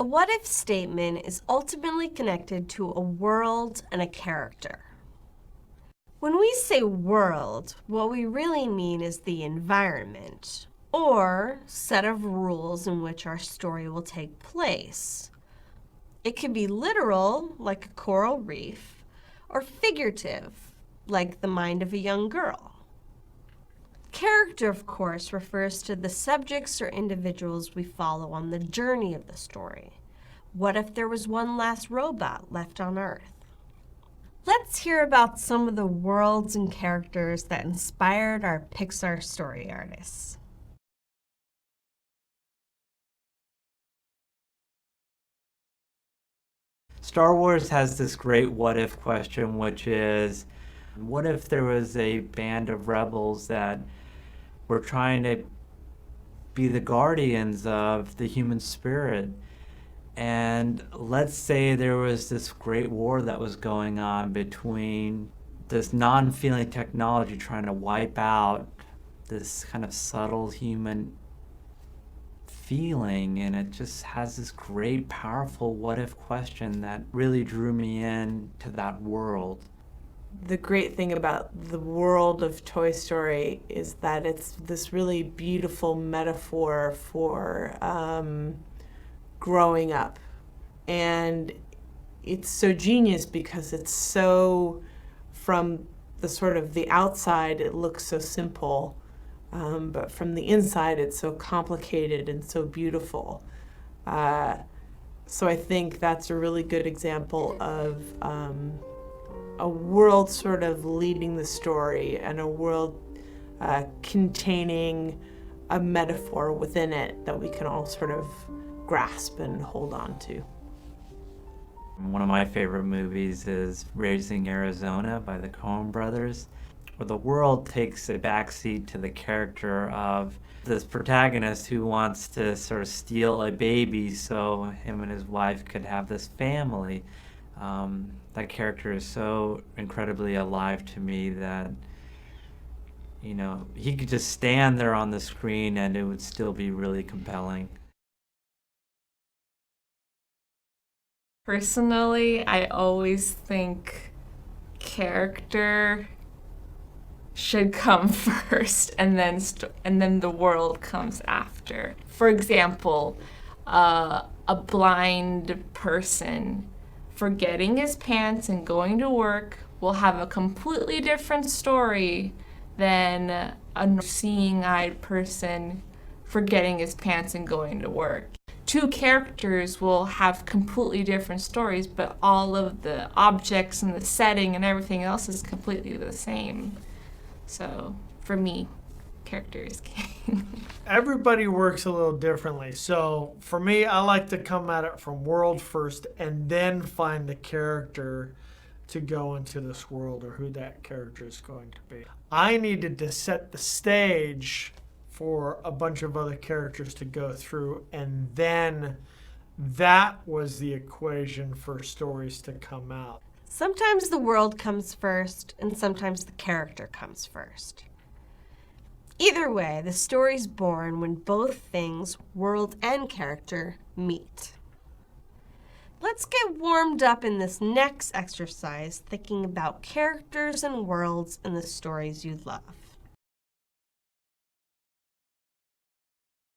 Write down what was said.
A what-if statement is ultimately connected to a world and a character. When we say world, what we really mean is the environment, or set of rules in which our story will take place. It can be literal, like a coral reef, or figurative, like the mind of a young girl. Character, of course, refers to the subjects or individuals we follow on the journey of the story. What if there was one last robot left on Earth? Let's hear about some of the worlds and characters that inspired our Pixar story artists. Star Wars has this great what if question, which is, what if there was a band of rebels that were trying to be the guardians of the human spirit? And let's say there was this great war that was going on between this non-feeling technology trying to wipe out this kind of subtle human feeling, and it just has this great, powerful what if question that really drew me in to that world. The great thing about the world of Toy Story is that it's this really beautiful metaphor for growing up. And it's so genius because it's so, from the sort of the outside, it looks so simple. But from the inside, it's so complicated and so beautiful. So I think that's a really good example of a world sort of leading the story, and a world containing a metaphor within it that we can all sort of grasp and hold on to. One of my favorite movies is Raising Arizona by the Coen brothers, where the world takes a backseat to the character of this protagonist who wants to sort of steal a baby so him and his wife could have this family. That character is so incredibly alive to me that, you know, he could just stand there on the screen and it would still be really compelling. Personally, I always think character should come first, and then the world comes after. For example, a blind person forgetting his pants and going to work will have a completely different story than a seeing-eyed person forgetting his pants and going to work. Two characters will have completely different stories, but all of the objects and the setting and everything else is completely the same. So, for me, character is king. Everybody works a little differently. So for me, I like to come at it from world first and then find the character to go into this world, or who that character is going to be. I needed to set the stage for a bunch of other characters to go through, and then that was the equation for stories to come out. Sometimes the world comes first, and sometimes the character comes first. Either way, the story's born when both things, world and character, meet. Let's get warmed up in this next exercise thinking about characters and worlds in the stories you love.